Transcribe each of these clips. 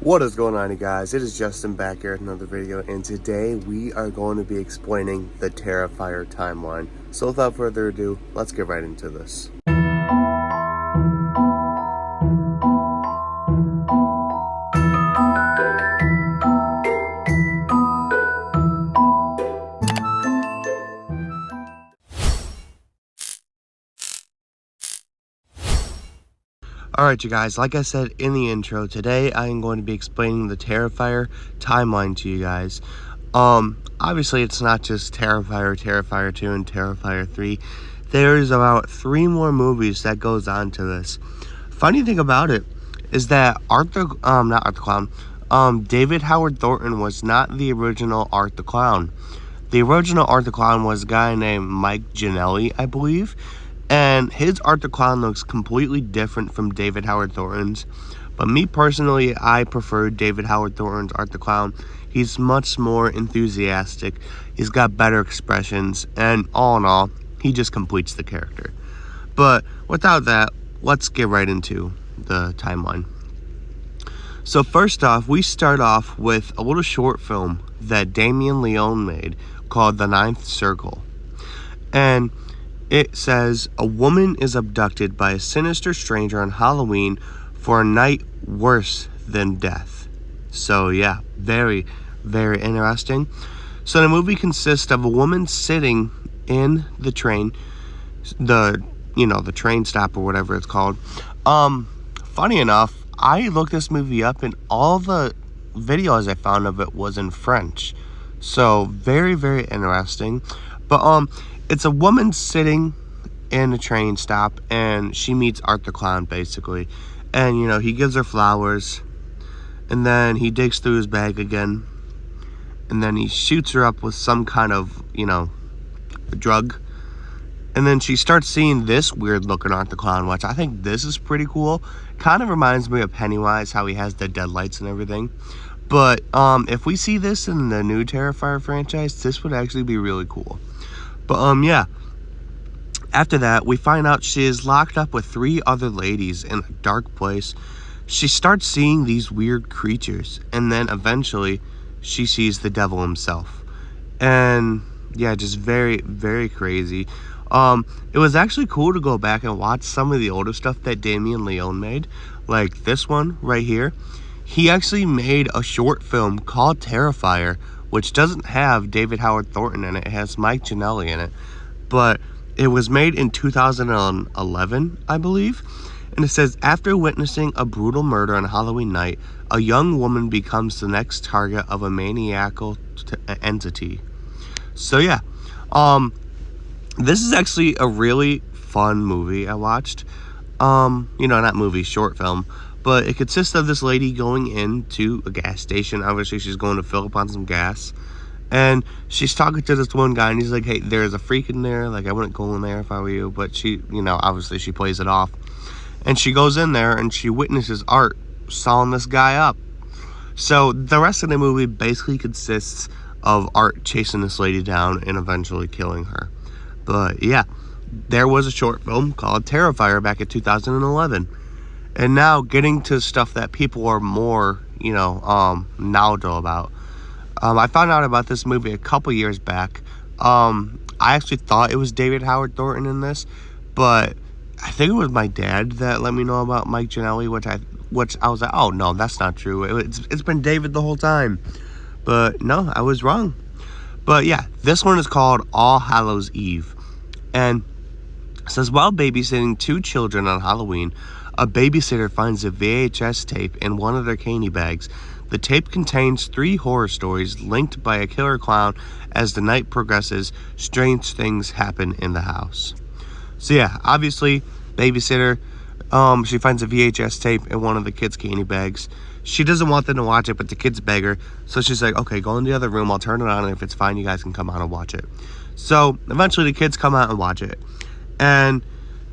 What is going on, you guys? It is Justin back here with another video, and today we are going to be explaining the Terrifier timeline. So without further ado, let's get right into this. Alright, you guys, like I said in the intro, today I am going to be explaining the Terrifier timeline to you guys. Obviously it's not just Terrifier, Terrifier 2, and Terrifier 3. There's about 3 more movies that goes on to this. Funny thing about it is that David Howard Thornton was not the original Art the Clown. The original Art the Clown was a guy named Mike Giannelli, I believe. And his Art the Clown looks completely different from David Howard Thornton's. But me personally, I prefer David Howard Thornton's Art the Clown. He's much more enthusiastic. He's got better expressions. And all in all, he just completes the character. But without that, let's get right into the timeline. So first off, we start off with a little short film that Damien Leone made called The Ninth Circle. And it says, a woman is abducted by a sinister stranger on Halloween for a night worse than death. So yeah, very, very interesting. So the movie consists of a woman sitting in the train, the train stop or whatever it's called. Funny enough, I looked this movie up and all the videos I found of it was in French. So very, very interesting. But it's a woman sitting in a train stop, and she meets Art the Clown, basically. And, he gives her flowers, and then he digs through his bag again, and then he shoots her up with some kind of, drug. And then she starts seeing this weird-looking Art the Clown, which I think this is pretty cool. Kind of reminds me of Pennywise, how he has the deadlights and everything. But if we see this in the new Terrifier franchise, this would actually be really cool. But, yeah. After that, we find out she is locked up with 3 other ladies in a dark place. She starts seeing these weird creatures, and then eventually she sees the devil himself. And, yeah, just very, very crazy. It was actually cool to go back and watch some of the older stuff that Damien Leone made. Like this one right here. He actually made a short film called Terrifier, which doesn't have David Howard Thornton in it. It has Mike Giannelli in it. But it was made in 2011, I believe. And it says, after witnessing a brutal murder on Halloween night, a young woman becomes the next target of a maniacal entity. So yeah, this is actually a really fun movie I watched. Not movie, short film. But it consists of this lady going into a gas station. Obviously, she's going to fill up on some gas. And she's talking to this one guy, and he's like, hey, there's a freak in there. Like, I wouldn't go in there if I were you. But she, obviously she plays it off. And she goes in there, and she witnesses Art sawing this guy up. So the rest of the movie basically consists of Art chasing this lady down and eventually killing her. But, yeah, there was a short film called Terrifier back in 2011. And now getting to stuff that people are more, knowledgeable about. I found out about this movie a couple years back. I actually thought it was David Howard Thornton in this, but I think it was my dad that let me know about Mike Giannelli, which I was like, oh no, that's not true. It's been David the whole time. But no, I was wrong. But yeah, this one is called All Hallows Eve. And it says, while babysitting 2 children on Halloween, a babysitter finds a VHS tape in one of their candy bags. The tape contains 3 horror stories linked by a killer clown. As the night progresses, strange things happen in the house. So yeah, obviously, babysitter, she finds a VHS tape in one of the kids' candy bags. She doesn't want them to watch it, but the kids beg her. So she's like, okay, go in the other room, I'll turn it on, and if it's fine, you guys can come out and watch it. So eventually the kids come out and watch it. And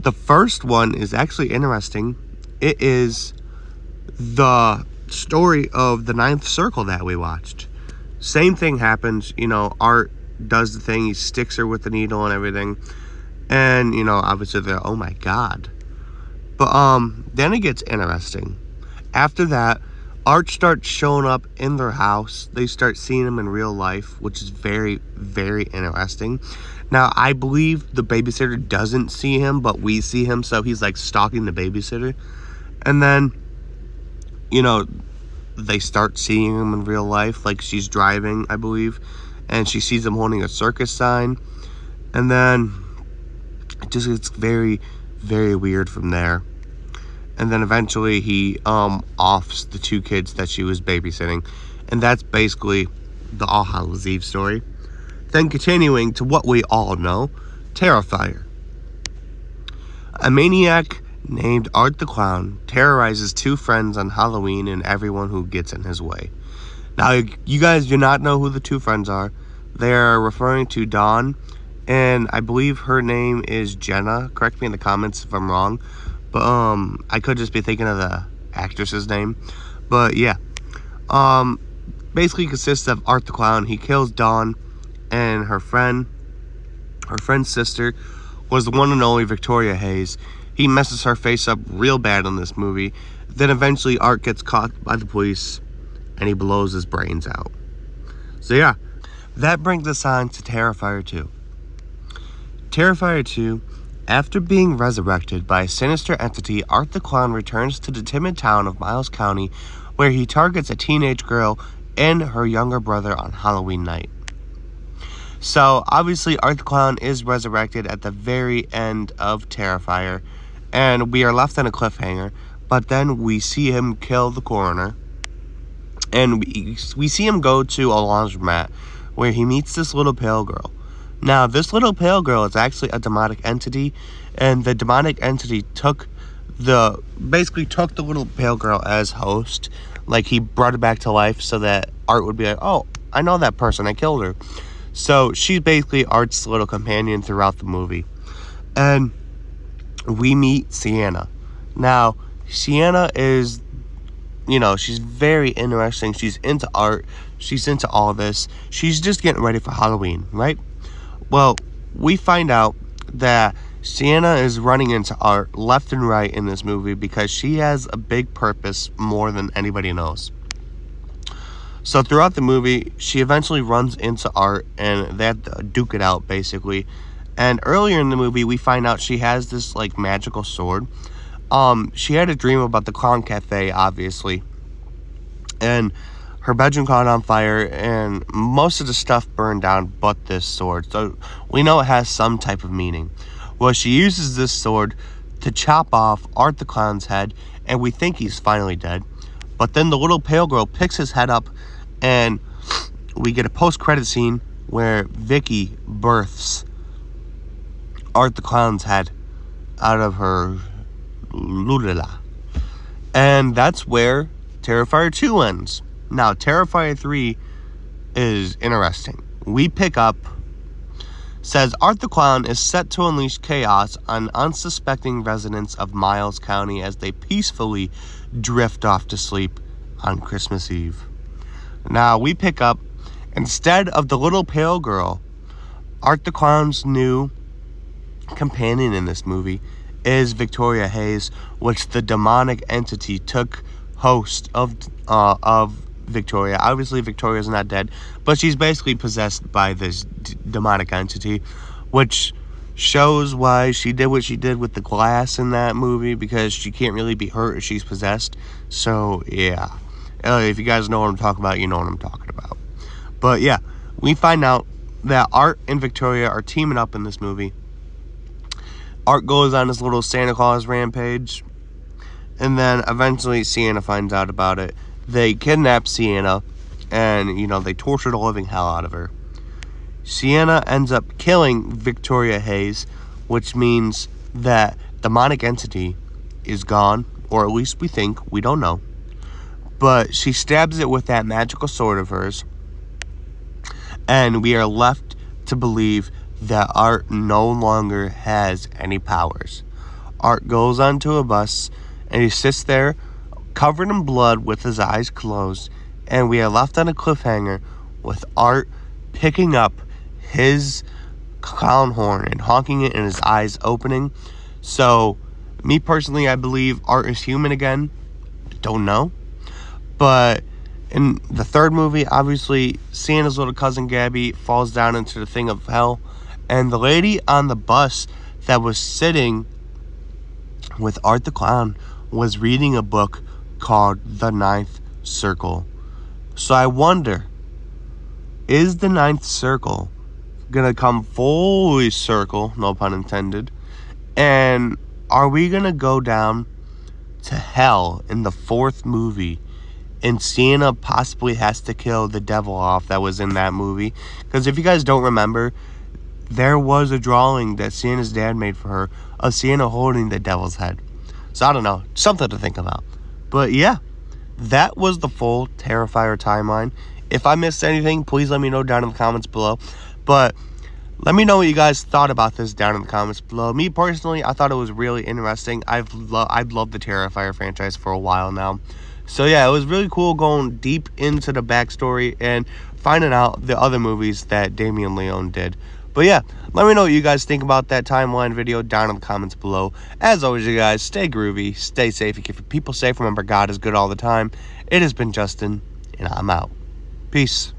the first one is actually interesting. It is the story of the Ninth Circle that we watched. Same thing happens. Art does the thing. He sticks her with the needle and everything. And, obviously they're, oh my God. But then it gets interesting. After that, Art starts showing up in their house. They start seeing him in real life, which is very, very interesting. Now, I believe the babysitter doesn't see him, but we see him, so he's like stalking the babysitter. And then, they start seeing him in real life, like she's driving, I believe, and she sees him holding a circus sign. And then it just gets very, very weird from there. And then eventually he offs the 2 kids that she was babysitting. And that's basically the All Hallows Eve story. Then continuing to what we all know, Terrifier. A maniac named Art the Clown terrorizes 2 friends on Halloween and everyone who gets in his way. Now, you guys do not know who the 2 friends are. They are referring to Dawn, and I believe her name is Jenna. Correct me in the comments if I'm wrong. But I could just be thinking of the actress's name. But yeah. Basically consists of Art the Clown. He kills Dawn and her friend. Her friend's sister was the one and only Victoria Hayes. He messes her face up real bad in this movie. Then eventually Art gets caught by the police and he blows his brains out. So yeah, that brings us on to Terrifier 2. Terrifier 2, after being resurrected by a sinister entity, Art the Clown returns to the timid town of Miles County, where he targets a teenage girl and her younger brother on Halloween night. So, obviously, Art the Clown is resurrected at the very end of Terrifier, and we are left on a cliffhanger, but then we see him kill the coroner, and we see him go to a laundromat, where he meets this little pale girl. Now, this little pale girl is actually a demonic entity, and the demonic entity took the little pale girl as host. Like, he brought her back to life so that Art would be like, oh, I know that person, I killed her. So, she's basically Art's little companion throughout the movie. And we meet Sienna. Now, Sienna is, she's very interesting. She's into art. She's into all this. She's just getting ready for Halloween, right? Well, we find out that Sienna is running into Art left and right in this movie because she has a big purpose more than anybody knows. So throughout the movie, she eventually runs into Art and they have to duke it out, basically. And earlier in the movie, we find out she has this, magical sword. She had a dream about the Clown Cafe, obviously. And her bedroom caught on fire, and most of the stuff burned down but this sword. So we know it has some type of meaning. Well, she uses this sword to chop off Art the Clown's head, and we think he's finally dead. But then the little pale girl picks his head up, and we get a post-credit scene where Vicky births Art the Clown's head out of her lulala. And that's where Terrifier 2 ends. Now, Terrifier 3 is interesting. We pick up, says Art the Clown is set to unleash chaos on unsuspecting residents of Miles County as they peacefully drift off to sleep on Christmas Eve. Now, we pick up, instead of the little pale girl, Art the Clown's new companion in this movie is Victoria Hayes, which the demonic entity took host of Victoria. Obviously, Victoria's not dead, but she's basically possessed by this demonic entity, which shows why she did what she did with the glass in that movie, because she can't really be hurt if she's possessed. So, yeah. If you guys know what I'm talking about, you know what I'm talking about. But, yeah, we find out that Art and Victoria are teaming up in this movie. Art goes on his little Santa Claus rampage, and then eventually Sienna finds out about it. They kidnap Sienna, and, they torture the living hell out of her. Sienna ends up killing Victoria Hayes, which means that demonic entity is gone, or at least we think, we don't know. But she stabs it with that magical sword of hers, and we are left to believe that Art no longer has any powers. Art goes onto a bus, and he sits there, covered in blood with his eyes closed, and we are left on a cliffhanger with Art picking up his clown horn and honking it and his eyes opening. So, me personally, I believe Art is human again. Don't know. But in the third movie, obviously, Santa's little cousin Gabby falls down into the thing of hell. And the lady on the bus that was sitting with Art the Clown was reading a book called The Ninth Circle. So I wonder, is the Ninth Circle gonna come fully circle, no pun intended, and are we gonna go down to hell in the fourth movie and Santa possibly has to kill the devil off that was in that movie? Because if you guys don't remember, there was a drawing that Santa's dad made for her of Santa holding the devil's head. So I don't know, something to think about. But yeah, that was the full Terrifier timeline. If I missed anything, please let me know down in the comments below. But let me know what you guys thought about this down in the comments below. Me personally, I thought it was really interesting. I've loved the Terrifier franchise for a while now. So yeah, it was really cool going deep into the backstory and finding out the other movies that Damien Leone did. But yeah, let me know what you guys think about that timeline video down in the comments below. As always, you guys, stay groovy, stay safe, and keep your people safe. Remember, God is good all the time. It has been Justin, and I'm out. Peace.